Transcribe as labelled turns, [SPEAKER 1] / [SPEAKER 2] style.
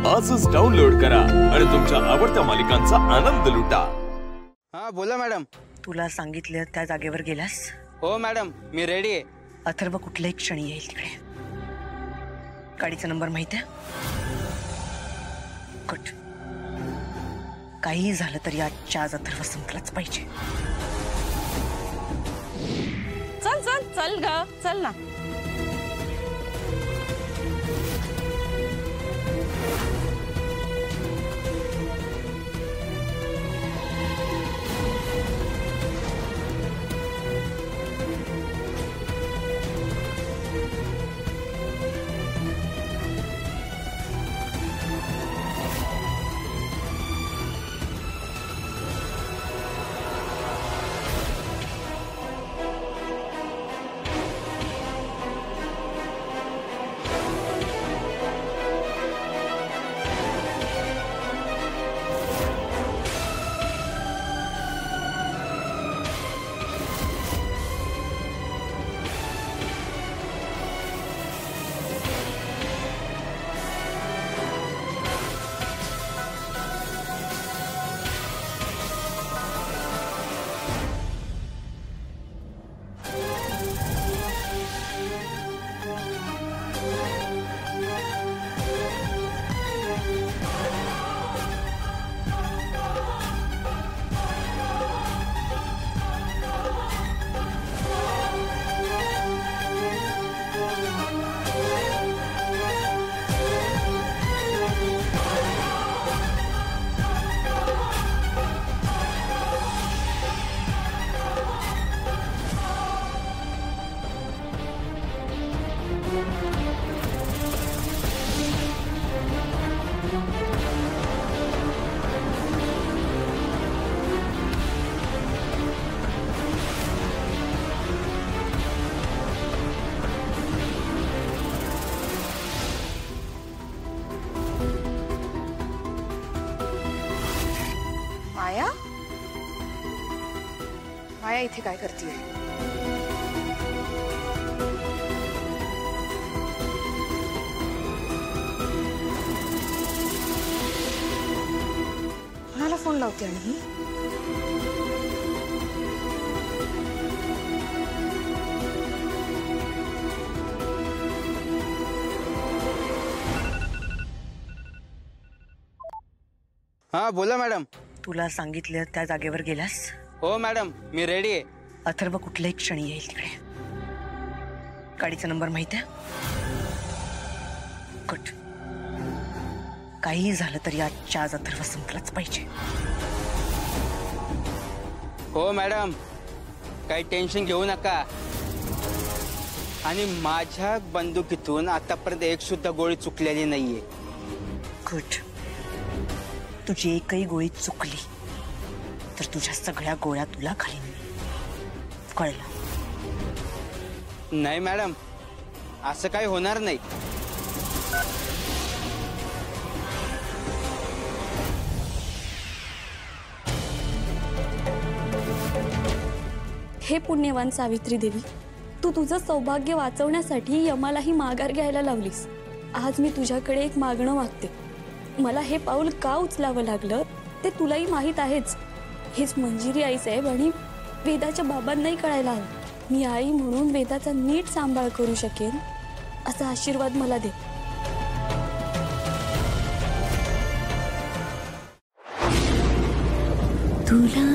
[SPEAKER 1] आजच डाउनलोड करा आणि तुमच्या आवडत्या मालिकांचा आनंद लुटा।
[SPEAKER 2] हा बोला मॅडम।
[SPEAKER 3] तुला सांगितलं त्या जागेवर गेलास?
[SPEAKER 2] हो मॅडम, मी रेडी आहे।
[SPEAKER 3] अथर्व कुठल्याही क्षणी येईल तिकडे। गाडीचा नंबर माहिती आहे? गुड। काही झालं तरी आजच्या आज अथर्व संपलाच पाहिजे।
[SPEAKER 4] चल चल चल ग, चल ना।
[SPEAKER 5] माया, माया इथे काय करतीये? कोणाला फोन लावते आणि ही?
[SPEAKER 2] हा बोला मॅडम।
[SPEAKER 3] तुला सांगितलं त्या जागेवर गेलास?
[SPEAKER 2] हो मॅडम, मी रेडी आहे।
[SPEAKER 3] अथर्व कुठल्याही क्षणी येईल तिकडे। गाडीचा नंबर माहिती आहे? गुड। काही झालं तरी आजच्या आज अथर्व संपलाच पाहिजे।
[SPEAKER 2] हो मॅडम, काही टेन्शन घेऊ नका। आणि माझ्या बंदुकीतून आतापर्यंत एक सुद्धा गोळी चुकलेली नाहीये।
[SPEAKER 3] गुड। तुझी एकही गोळी चुकली तर तुझ्या सगळ्या गोळ्या तुला घालीन मी, कळलं?
[SPEAKER 2] नाही मॅडम, असं काही होणार नाही।
[SPEAKER 6] हे पुण्यवान सावित्री देवी, तू तुझं सौभाग्य वाचवण्यासाठी यमालाही माघार घ्यायला लावलीस। आज मी तुझ्याकडे एक मागणं मागते। मला हे पाऊल का उचलावं लागलं ते तुलाही माहीत आहेच। हेच मंजिरी आई साहेब आणि वेदाच्या बाबांनाही कळायला हवं। मी आई म्हणून वेदाचा नीट सांभाळ करू शकेन असा आशीर्वाद मला दे।
[SPEAKER 7] तुला